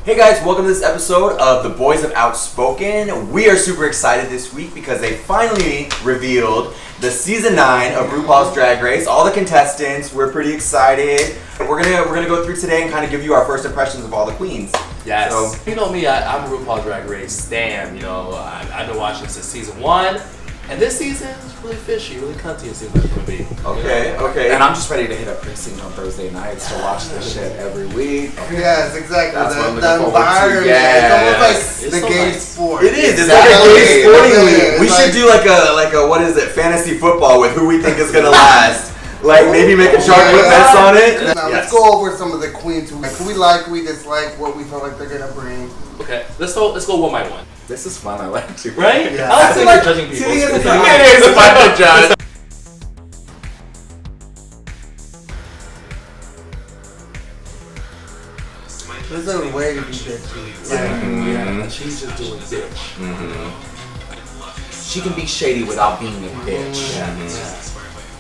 Hey guys, welcome to this episode of The Boys of Outspoken. We are super excited this week because they finally revealed the season 9 of RuPaul's Drag Race. All the contestants, we're pretty excited. We're gonna go through today and kind of give you our first impressions of all the queens. Yes. So, you know me, I'm a RuPaul's Drag Race stan. You know, I've been watching since season 1, and this season is really fishy, really cunty. It seems like it's gonna be. Okay. And I'm just ready to hit up Christine on Thursday nights to watch this shit every week. Yes, exactly. That's what I'm The looking forward to. environment. Yes. It's almost like the so gay nice. sport. It is. It's Exactly. like a gay sporting It league. is. We should do like a what is it? Fantasy football with who we think is gonna last. Like maybe make a chocolate mess on it. Now let's go over some of the queens who we like, we dislike, what we feel like they're gonna bring. Okay, let's go one by one. This is fun. I like to. Right? Yeah. I feel like like judging people. Tilly is a It's fun- like- It is fun to judge. There's a way to be bitchy. Yeah, she's just doing bitch. She can be shady without being a bitch.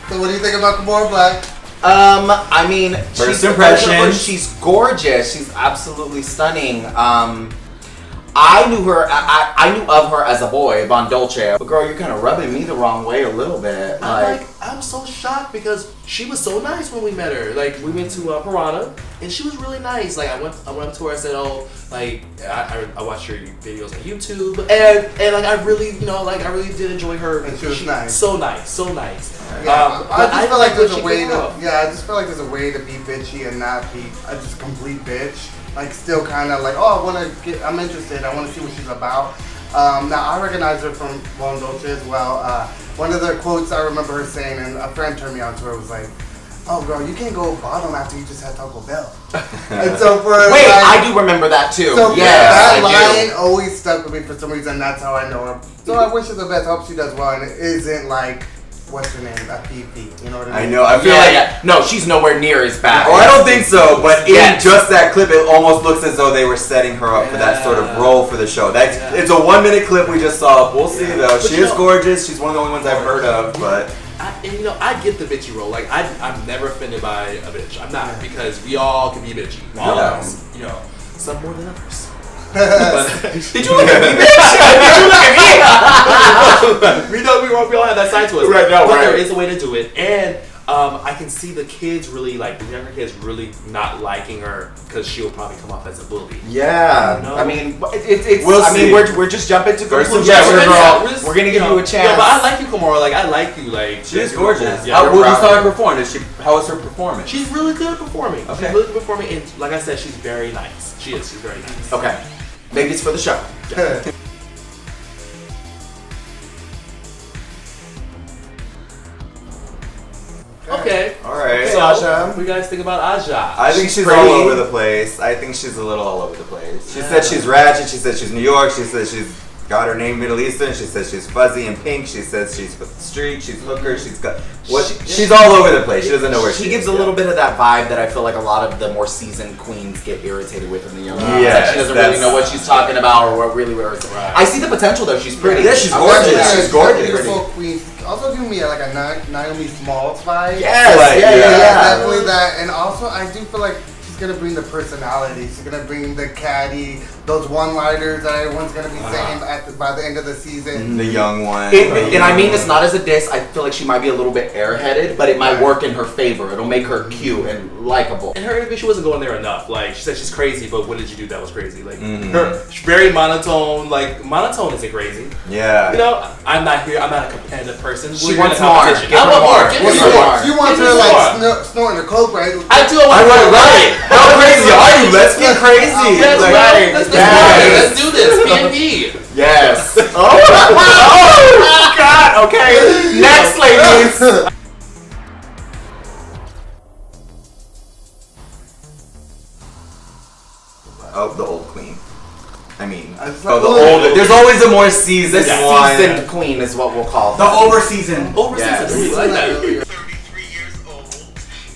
So what do you think about Kamora Black? I mean, First she's impressions. She's gorgeous. She's absolutely stunning. I knew her. I knew of her as a boy, Von Dolce. But girl, you're kind of rubbing me the wrong way a little bit. I'm so shocked because she was so nice when we met her. Like we went to Piranha and she was really nice. Like I went up to her. I said, "Oh, like I watched your videos on YouTube and like I really, I really did enjoy her." And she was nice. So nice. Yeah, I but just feel like there's a she way came to. off. Yeah, I just feel like there's a way to be bitchy and not be just a complete bitch. Like still kind of like, I'm interested. I want to see what she's about. Now I recognize her from Von Dolce as well. One of the quotes I remember her saying, and a friend turned me on to her, was like, "Oh, girl, you can't go bottom after you just had Taco Bell." And so for wait, like, I do remember that too. So Yes, that I line always stuck with me for some reason. That's how I know her. So I wish her the best. Hope she does well, and it isn't like, what's her name, a PP. You know what I I mean? know. I do. feel like. Yeah. No, she's nowhere near as bad. Oh, I don't think so, but in Yes. just that clip, it almost looks as though they were setting her up for that sort of role for the show. It's a 1 minute clip we just saw. We'll see though. But She is gorgeous. She's one of the only ones I've heard of, but I get the bitchy role. Like I'm never offended by a bitch. I'm not because we all can be bitchy. All Yeah. of us. Some more than others. But, Did you look at me, bitch? Did you look at me? we all have that side to us. Right, no, but right. there is a way to do it, and I can see the kids really the younger kids really not liking her because she'll probably come off as a bully. Yeah, No. I mean, it's. We'll I mean, see. we're just jumping to First conclusions. impressions. We're gonna give you a chance. Yeah, but I like you, Kimora. Like I like you. Like she is you're gorgeous. cool. Yeah, How you're you proud. saw her perform? How was her performance? She's really good performing. Okay. She's really good performing, and like I said, she's very nice. She's very nice. Okay, maybe it's for the show. Okay. All right. So, Aja. what do you guys think about Aja? I think she's pretty. all over the place. I think she's a little all over the place. She said she's ratchet. She said she's New York. She said she's got her name Middle Eastern. She says she's fuzzy and pink. She says she's street. She's hooker. She's got she's all over the place. She doesn't know where she gives is. a little bit of that vibe that I feel like a lot of the more seasoned queens get irritated with in the younger. Yes, Like she doesn't really that's- know what she's talking about or what really where. Right. I see the potential though. She's pretty. Yeah, she's I'm gorgeous. with you. She's gorgeous. Beautiful queen. Also give me like a Naomi Smalls vibe. Yes. Like, yeah. Definitely that. And also I do feel like she's gonna bring the personality. She's gonna bring the catty, those one-liners that everyone's gonna be saying by the end of the season. The young one. And I mean this not as a diss. I feel like she might be a little bit airheaded, but it might work in her favor. It'll make her cute and likable. And her interview, she wasn't going there enough. Like she said, she's crazy, but what did you do that was crazy? Like her, she's very monotone. Like monotone isn't crazy. Yeah. I'm not here. I'm not a competitive person. She We're in a wants more. competition. Give I her want more. more. Give Give me her more. more. You want Give her me like more. snorting her coke, right? I do. I want I more. right. How crazy are you? Let's get crazy. Yes, Like, right. Let's Yes. do this. P&P. Yes. Oh God. Okay. Next, ladies. Oh, the old queen. I mean, I just the like- old. There's always a more seasoned The one. seasoned queen is what we'll call The her. overseason. Overseas. Yes. Ooh, I like that. 33 years old,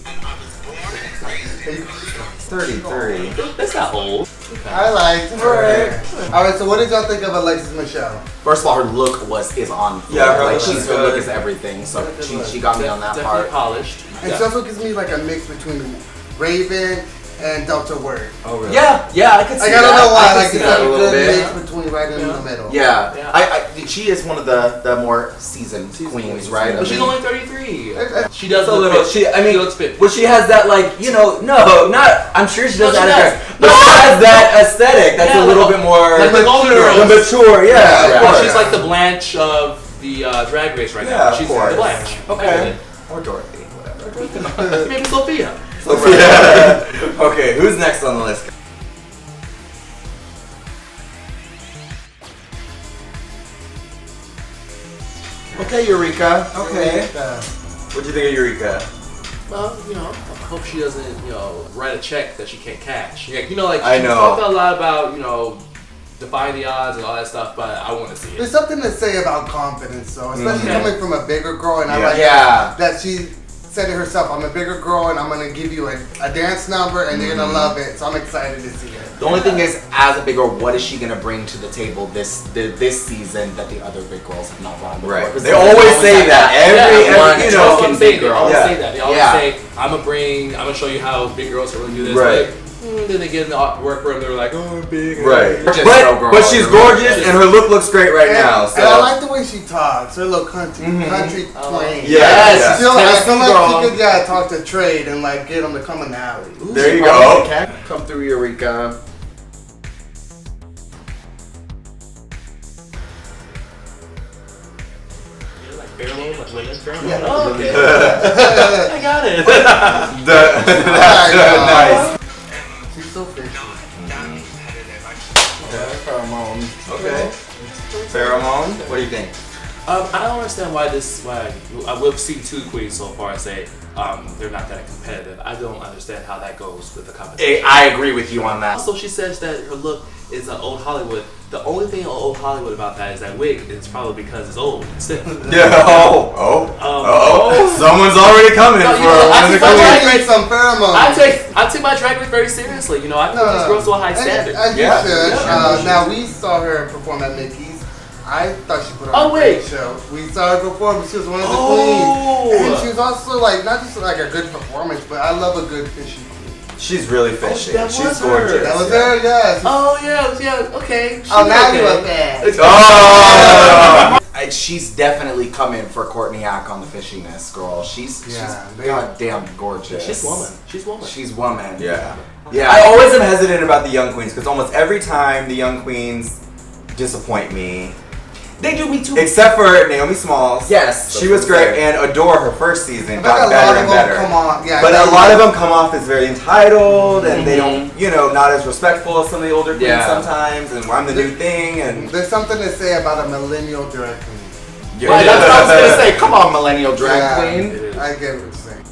and I was born and raised 33. That's not old. I liked her. Alright, so what did y'all think of Alexis Michelle? First of all, her look is on. Fleek. Yeah, her like look she's is her look good. is everything. So she got me on that Definitely part. polished. And she also gives me like a mix between Raven and Delta Word. Oh really? Yeah, I could see Like, I don't know why. I Like, could see it's that a a little good bit. mix between right in the middle. Yeah, Yeah. she is one of the more seasoned queens, right? But I she's mean, only 33. It- She does a look little. fit. She looks fit. Well, she has that like no, not. I'm sure she does No, she that, does. but she has that aesthetic that's Yeah, a little like- bit more like the Golden the Girls. mature. Yeah, Yeah, of Well, course. she's like the Blanche of the Drag Race right Yeah, now. of She's course. the Blanche. okay. Or Dorothy, whatever. Maybe Sophia. Yeah. Okay, who's next on the list? Okay, Eureka. Okay. What'd you think of Eureka? Well, I hope she doesn't, write a check that she can't cash. Like, like I she know. talked a lot about, defying the odds and all that stuff, but I want to see There's it. something to say about confidence, though, especially Mhm. coming from a bigger girl. And I Yeah. like Yeah. that she said to herself, "I'm a bigger girl, and I'm gonna give you a dance number, and you're gonna love it." So I'm excited to see it. The only thing is, as a big girl, what is she gonna bring to the table this season that the other big girls have not brought before? Right. 'Cause They always say have that. Every one you They know. token always say big that. They girl. always Yeah. say that. They always Yeah. say, I'm gonna show you how big girls can really do this. Right. But, then they get in the workroom, they're like, oh, I'm big. Right. Just But, so girl. but she's gorgeous and her look looks great right And, now. So and I like the way she talks. Her little country twang. Yes. Yes. Still, I Tennessee feel like girl. she could talk to Trade and like get them to come in the alley. There you Probably go. can come through, Eureka. Like pheromones, like women's pheromones? Yeah. Oh, okay. I got it. Nice. She's so fishy. Pheromone. Okay. Pheromone. What do you think? I don't understand why we've seen two queens so far say they're not that competitive. I don't understand how that goes with the competition. I agree with you on that. Also, she says that her look is old Hollywood. The only thing old Hollywood about that is that wig. It's probably because it's old. Yeah. Oh. Someone's already coming No, for you know, one of the I queens. think Need some pheromones. I take my drag race very seriously. I take these girls to a high standard. As you Yeah. should. Yeah. Now we saw her perform at Mickey's. I thought she put on Oh, a wait. great show. We saw her perform. She was one of the Oh. queens, and she was also like not just like a good performance, but I love a good fishy queen. She's really fishy. that She's was her. gorgeous. That was her, yes. Oh yeah, okay. Oh, now okay. you a fan. Oh. She's definitely coming for Courtney Act on the fishiness, girl. She's Yeah, goddamn gorgeous. She's woman. She's woman. Yeah. Yeah. I always am hesitant about the young queens because almost every time the young queens disappoint me. They do me too. Except for Naomi Smalls. Yes, She was great, and Adore her first season I got think a better lot and of them better. come on. Yeah, But they- a lot of them come off as very entitled, and they don't, not as respectful as some of the older queens Yeah. sometimes. And I'm the new thing, and There's something to say about a millennial drag queen. Right, that's what I was gonna say. Come on, millennial drag queen. is. I get what you're saying.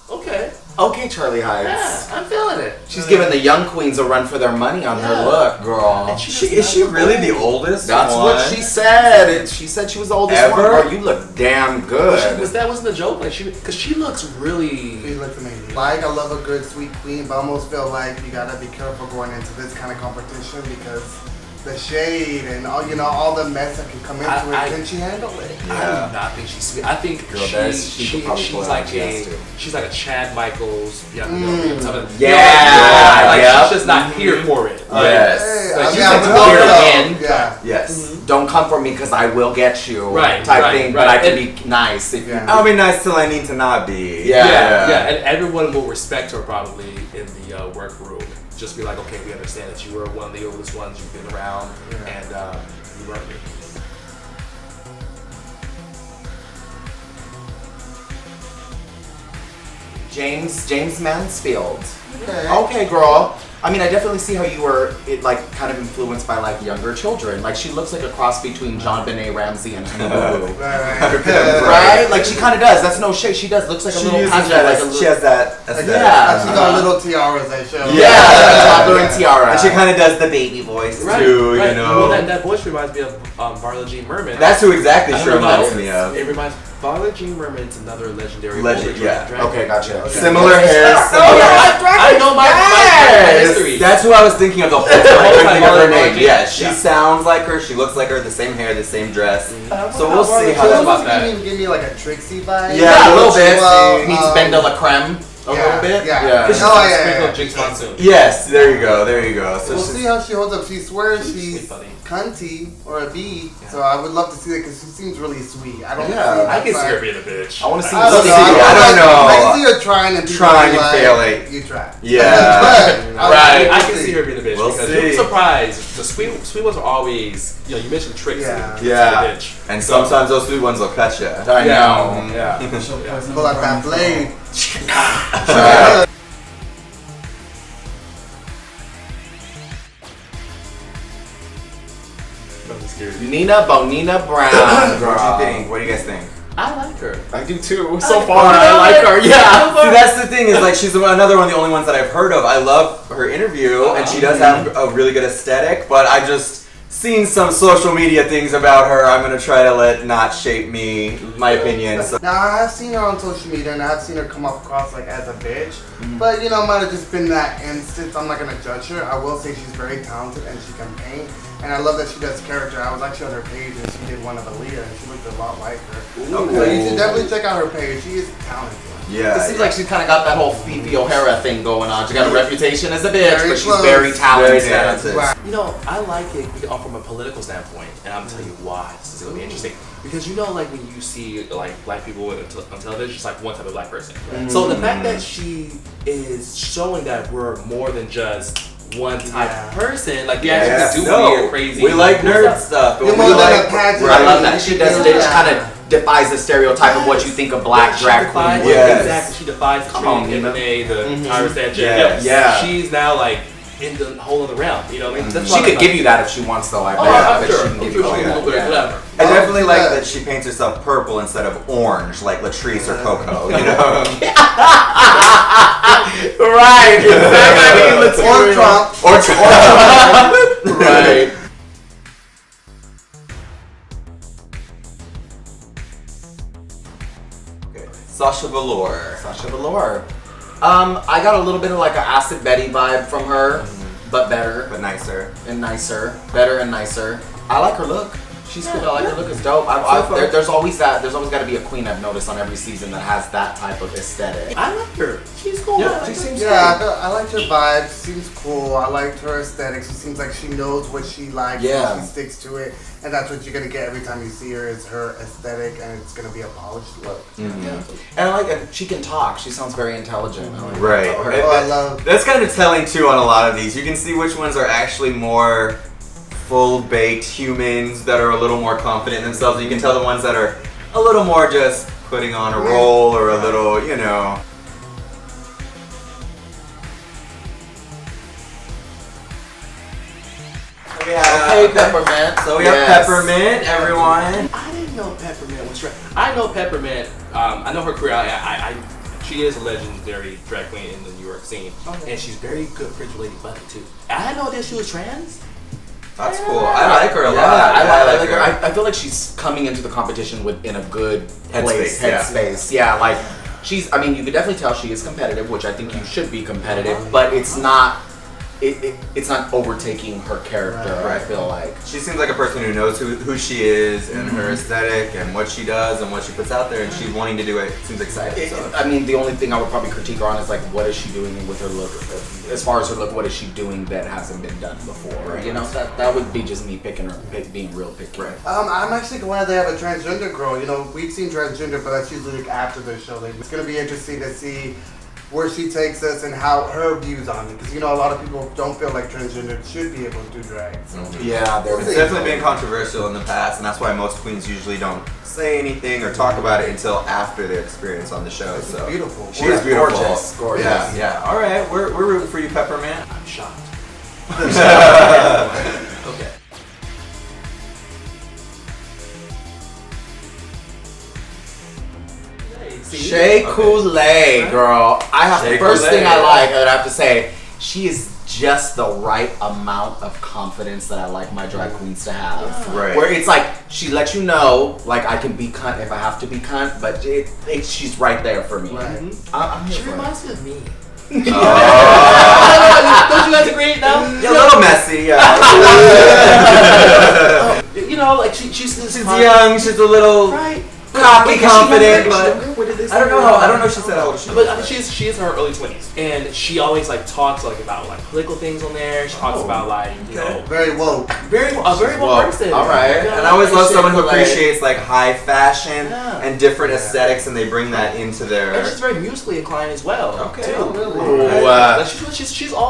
Okay. Okay, Charlie Heights. Yeah, I'm feeling it. She's giving the young queens a run for their money on her Yeah. look, girl. And is she really the oldest? That's one? what she said. She said she was the oldest one. Ever? Girl, you look damn good. That wasn't a joke. Like because she looks really. She looks amazing. Like, I love a good sweet queen, but I almost feel like you gotta be careful going into this kind of competition because the shade and all the mess that can come into it. Can she handle it? I do not think she's sweet. I think Girl, she could probably she's pull it like out. She has to. she's like a Chad Michaels. Yeah, like yep. she's just not here for it. Yes. Hey, Like, I she's mean, like, I "We're would here love again." to. Yeah. Yes. Don't come for me because I will get you. Right, Type right, thing, right. but I can be nice if Yeah. I'll be nice till I need to not be. Yeah, and everyone will respect her probably in the workroom. Just be like, okay, we understand that you were one of the oldest ones, you've been around, and you weren't me. James Mansfield. Okay. Okay, girl. I mean, I definitely see how you were kind of influenced by like younger children. Like she looks like a cross between John Benet Ramsey and Honey Boo Boo. Right? Like she kind of does. That's no shade. She does. Looks like a She little uses pageant, that. like a little. She has that aesthetic. Yeah. She's got little tiaras that show. Yeah, toddler and tiara. And she kind of does the baby voice Right, too, right. Well, Well, that voice reminds me of Barla G. Merman. that's who exactly I she don't know why reminds it me is. of. It reminds. Violet Jean Merman's another legendary Legend, yeah. drag Okay, queen. gotcha. Okay. Similar hair. I know my history. That's who I was thinking of the whole time. I couldn't think of her name. Violet Yeah, Jean. she Yeah. sounds like her. She looks like her. The same hair, the same dress. Mm-hmm. So we'll see how She that's almost about that. give me like a Trixie vibe. Yeah, a little bit. Well, Meets Ben de la Creme a little bit. Yeah. This is Oh, a yeah, sprinkle yeah. of Jinx Monsoon. Yes, there you go. There you go. So We'll she's- see how she holds up. She swears Sweet she's buddy. cunty or a bee, so I would love to see that because she seems really sweet. I don't. Yeah, see I can see outside- her being a bitch. I want to see. I don't know. I don't know. I can see her trying and people Trying be and like, failing. You try. Yeah. But Right, I we'll can see her being a bitch We'll because see. you're surprised. The sweet ones are always, you mentioned Trixie. Yeah. Trixie Yeah. the bitch. And sometimes those sweet ones will cut you. I know. Yeah. Pull out that blade. I'm scared. Nina Bonina Brown. What do girl. you think? What do you guys think? I like her. I do too. So far, I like her. Yeah. See, that's the thing is like she's another one of the only ones that I've heard of. I love her interview and she does have a really good aesthetic, but I just seen some social media things about her. I'm gonna try to let not shape me, my opinion. So. Now I have seen her on social media and I have seen her come across like as a bitch, but it might have just been that instance. I'm not gonna judge her. I will say she's very talented and she can paint, and I love that she does character. I was actually on her page and she did one of Aaliyah and she looked a lot like her. So you should definitely check out her page. She is talented. Yeah. It seems like she's kind of got that whole Phoebe O'Hara thing going on. She got a reputation as a bitch, Very but she's close. very talented. Very talented. Right. I like it from a political standpoint, and I'm telling you why. This is gonna be interesting because like when you see like black people on television, it's like one type of black person. So the fact that she is showing that we're more than just one type of person, like we actually do weird, crazy. We like nerd stuff. But You're we more than like, a pageant. I love that. She does. It kind of defies the stereotype of what you think a black drag queen would. Yes. Exactly. She defies Come on, Trinity, Nina. the Iris Sanchez. Yes. Yeah. She's now like in the whole other realm. You know what I mean? That's She what could I give like. you that if she wants, though. I bet. Oh, I I'm bet sure. she can give you She that. will, Yeah. whatever. I definitely like yeah. that she paints herself purple instead of orange, like Latrice or Coco. You know. Right. Exactly. Or Trump. Or Trump. Right. Okay. Sasha Velour. Sasha Velour. I got a little bit of like an Acid Betty vibe from her, but better But nicer. and nicer. Better and nicer. I like her look. She's good. I like her look. It's dope. There's always that. There's always got to be a queen I've noticed on every season that has that type of aesthetic. I like her. She's cool. Yeah, I like she her. seems I liked her vibe. She seems cool. I liked her aesthetic. She seems like she knows what she likes. Yeah. And she sticks to it. And that's what you're going to get every time you see her is her aesthetic, and it's going to be a polished look. And I like it. She can talk. She sounds very intelligent. I like Right. that about her. Oh, I love. That's kind of telling too on a lot of these. You can see which ones are actually more full-baked humans that are a little more confident in themselves. You can tell the ones that are a little more just putting on a role or a little, you know. Okay, Peppermint. So we have Peppermint, everyone. I didn't know Peppermint was drag. I know Peppermint. I know her career. She is a legendary drag queen in the New York scene, and she's very good French Lady Bunny too. I didn't know that she was trans. That's cool. I like her a lot. I like her. I feel like she's coming into the competition in a good place, headspace. Yeah, like she's. I mean, you could definitely tell she is competitive, which I think you should be competitive, but it's not. It's not overtaking her character. Right. I feel like She seems like a person who knows who she is and her aesthetic and what she does and what she puts out there, and she's wanting to do it. Seems excited. So. I mean, the only thing I would probably critique her on is like, what is she doing with her look? As far as her look, what is she doing that hasn't been done before? You know, that would be just me being real picky. Right. I'm actually glad they have a transgender girl. We've seen transgender, but that's usually like after the show. It's going to be interesting to see where she takes us and how her views on it. Because, a lot of people don't feel like transgender should be able to do drag. So. Yeah, It's definitely been controversial in the past, and that's why most queens usually don't say anything or talk about it until after their experience on the show. She's So beautiful. She is beautiful. Gorgeous. Yeah. All right, we're rooting for you, Peppermint. I'm shocked. Okay. Shea Coulee, girl. Shea First Coulee, thing I have to say she is just the right amount of confidence that I like my drag queens to have. Right. Where it's like, she lets you know, like, I can be cunt if I have to be cunt, but she's right there for me. Right. I'm She here for it. reminds me of me. Oh. Don't you guys agree now? Yeah, a little messy, yeah. You know, like she's this She's young, she's a little right? cocky, Wait, is she confident, younger? but What did they say? I don't know how. I don't know if she said how old she But I was. mean, she is in her early 20s, and she always like talks like about like political things on there. She talks about like you know Very woke. very well person. All right. Yeah. And I always love someone who Appreciate the appreciates like high fashion Yeah. and different aesthetics, and they bring that into And their. she's very musically inclined as well. Okay. Too. Oh, really? Ooh, Like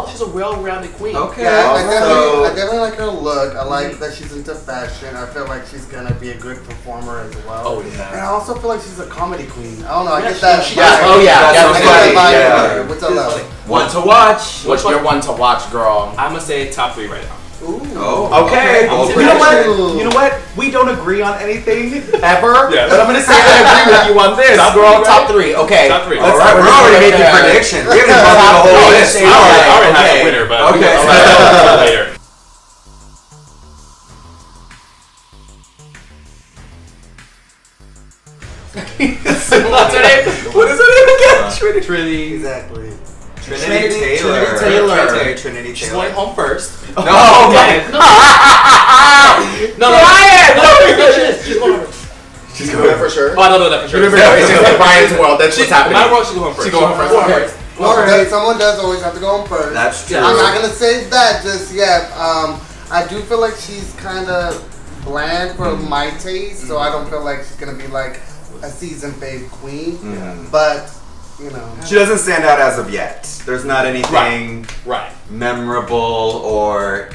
she's a well-rounded queen. Okay. Yeah, I So- definitely like her look. I like that she's into fashion. I feel like she's gonna be a good performer as well. Oh And yeah. I also feel like she's a comedy queen. I don't know. I Yeah, get that. she- Yes, oh yeah, That's I so get funny, that vibe yeah. from her, which I love. One to watch. What's your one to watch, girl? I'm gonna say top 3 right now. Ooh. Oh, Okay, bold you know what? prediction. You know what? We don't agree on anything ever, Yes. but I'm gonna say I agree with you on this. Top Girl, three, top right? 3. Okay. Top 3. All right, we're already making predictions. We haven't gone through the whole Top list. three. I already have Okay. a winner, but Okay. all right, I'll do it later. What's her name? What is her name again? Trinity. Exactly. Trinity Taylor. Trinity She's Taylor. going home first. No, Okay. man. No, she's going home first. She's You know that for sure? Oh, I don't know that for sure. You never know. It's just like Brian's world. That's what's No happening. matter what, she's going home first. She going home first. Okay. Okay, someone does always have to go home first. That's true. I'm not gonna say that just yet. I do feel like she's kind of bland for my taste, so I don't feel like she's gonna be like a season fave queen. But you know, She doesn't stand out as of yet. There's not anything Right. memorable or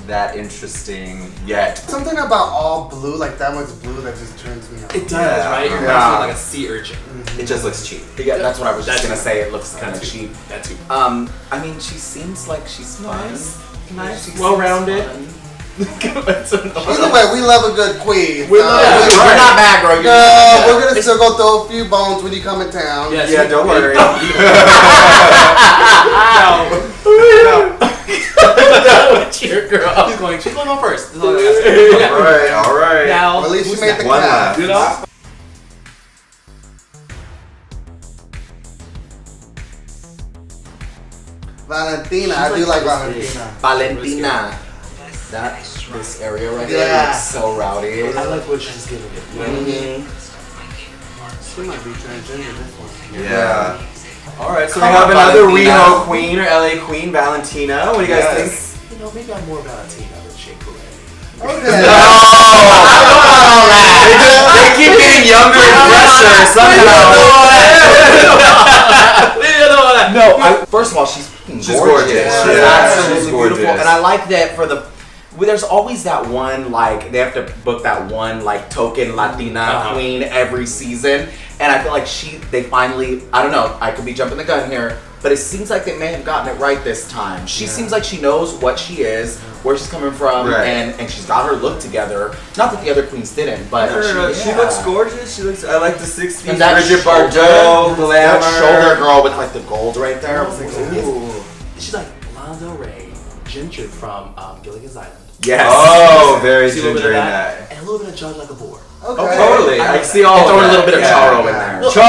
that interesting yet. something about all blue, like that much blue, that just turns me on. It does, Yeah. right? It reminds Yeah. me of like a sea urchin. It just looks cheap. Yeah, that's what I was just That's gonna say. It looks kind of That too. cheap. That too. I mean, she seems like she's fun. Nice. She Well-rounded. seems fun. Either way, we love a good queen. We love it. You're not bad, girl. You're No, we're gonna still go throw a few bones when you come in town. Yes. Yeah, don't worry. What's your girl? She's going home first. That's all I gotta say. Okay. All right. Now, Well, at least who's she made the next? One cast. left. You know? Valentina, She's I do like like risky. Valentina. Valentina. That this area right Yeah. there is so rowdy. I like what she's giving it. You know what I mean? She might be transgender this one. Yeah. All right, so we Come have on, another Valentina. Riho queen or LA queen, Valentina. What do you guys think? You know, maybe I'm more Valentina than Shea Coulee. Okay. They keep getting younger and fresher somehow. No, first of all, she's fucking She's gorgeous. gorgeous. She's Yeah, absolutely she's beautiful, gorgeous. and I like that for the. Well, there's always that one like they have to book that one like token Latina queen every season, and I feel like they finally. I don't know. I could be jumping the gun here, but it seems like they may have gotten it right this time. She seems like she knows what she is, where she's coming from, Right. and she's got her look together. Not that the other queens didn't, but She looks gorgeous. She looks. I like the 60s. And that Bridget shoulder, Bardot, glamour. that shoulder girl with like the gold right there. I was like, ooh. She's like Lana Del Rey, Ginger from Gilligan's Island. Yes. Oh, very See a little bit ginger of in that, that. and a little bit of Judge Like a Boar. Okay. Totally. I see all And of throw that. a little bit of Yeah. Charo in Yeah. there. Charo, Throw a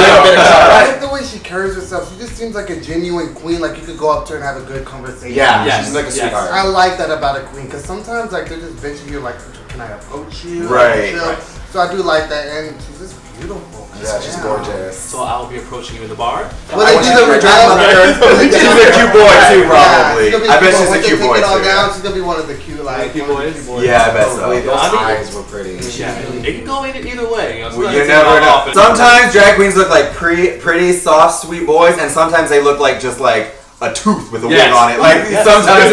little bit of I Charo. like the way she carries herself. She just seems like a genuine queen. Like you could go up to her and have a good conversation. Yeah, Yes, she's like a yes. sweetheart. I like that about a queen because sometimes like they're just bitching you like, can I approach you? Right, Chill. right. So I do like that, and she's just beautiful. Yeah, she's gorgeous. So I'll be approaching you in the bar. Well, they I do want the you to grandmother. She's a cute boy too, probably. Yeah, I bet she's a once they cute take boy it all too. down, she's gonna be one of the cute like Cute one of the boys? cute boys. Yeah, I bet so. Wait, those I mean- eyes were pretty. Yeah, it can go either way. You know, Well, sometimes you it's never all know. off and- Sometimes drag queens look like pretty, soft, sweet boys, and sometimes they look like just like a tooth with a Yes. wig on it. Like Yes. sometimes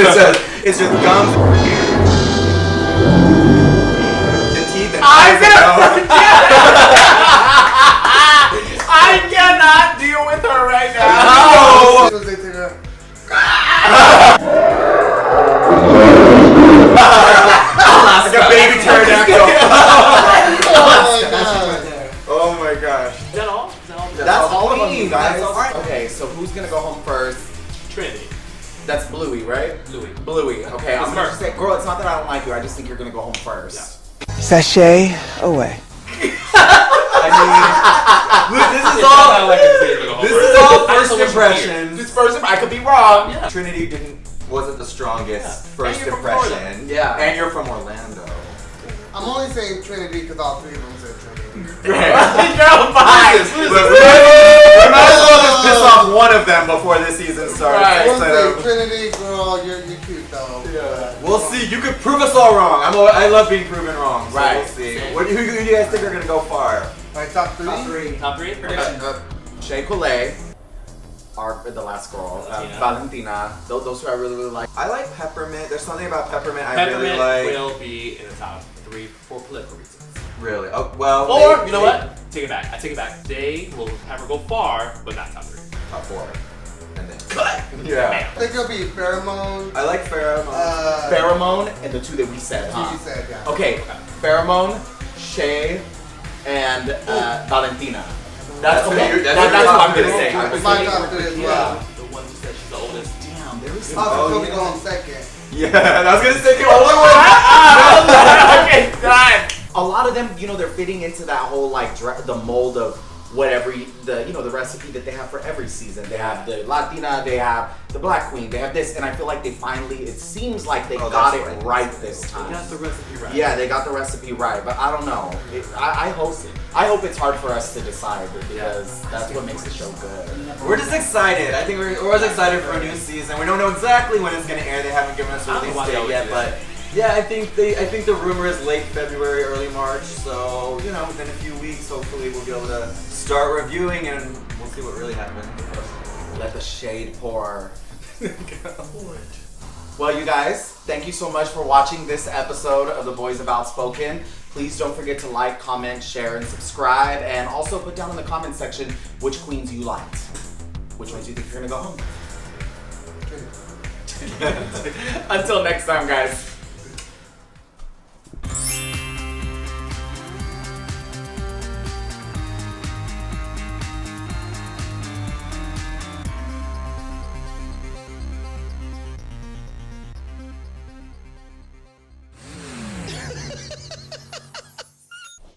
it's just gums. The teeth and eyes. I cannot deal with her right No. So they take her- Like a baby pterodactyl. Oh my god. Oh my gosh. Is that all? Is that all? That's all of them, queens. you guys. That's all. Okay, so who's gonna go home first? Trinity. That's Bluey, right? Bluey. Okay, I'm gonna just say, girl, it's not that I don't like you. I just think you're gonna go home first. Yeah. Sashay away. I mean, this is all first impressions. This first, I could be wrong. Yeah. Trinity wasn't the strongest first And you're from impression. Yeah. And you're from Orlando. I'm only saying Trinity because all three of them said Trinity. Girl, fine. We might as well just piss off one of them before this season starts. Right. We'll instead say of- Trinity, girl, you're cute though. Yeah. We'll see. You could prove us all wrong. I love being proven wrong. So Right. We'll see. Who do you guys think are gonna go far? Alright, top three. Top three prediction. Shea, Coulee, the last girl, Valentina. Those who I really like. I like Peppermint. There's something about Peppermint I Peppermint really like. will be in the top three for political reasons. Really? Oh well. Or you know what? Take it back. I take it back. They will have her go far, but not top three. Top 4. And then cut. Yeah. I think it'll be Farrah Moan. I like Farrah. Farrah Moan and the two that we said, Who you huh? said, yeah. Okay, Farrah Moan, Shea, and Valentina. That's what you- that's what I'm gonna say. That's my top three as well. The one who said she's the oldest. Damn, there is Oh, some. so we going second. Yeah, I was gonna say the only one. Okay, done. A lot of them, they're fitting into that whole the mold of whatever the recipe that they have for every season. They have the Latina, they have the Black Queen, they have this, and I feel like it seems like they got it right this time. They got the recipe right. Yeah, they got the recipe right, but I don't know. I hope it's hard for us to decide because that's what makes the show good. We're just excited. I think we're always excited for a new season. We don't know exactly when it's gonna air. They haven't given us a release date yet, but yeah, I think the rumor is late February, early March. So within a few weeks, hopefully we'll be able to start reviewing and we'll see what really happened. Let the shade pour. Well, you guys, thank you so much for watching this episode of The Boys of Outspoken. Please don't forget to like, comment, share, and subscribe. And also put down in the comment section which queens you liked. Which ones you think you're gonna go home? Until next time, guys.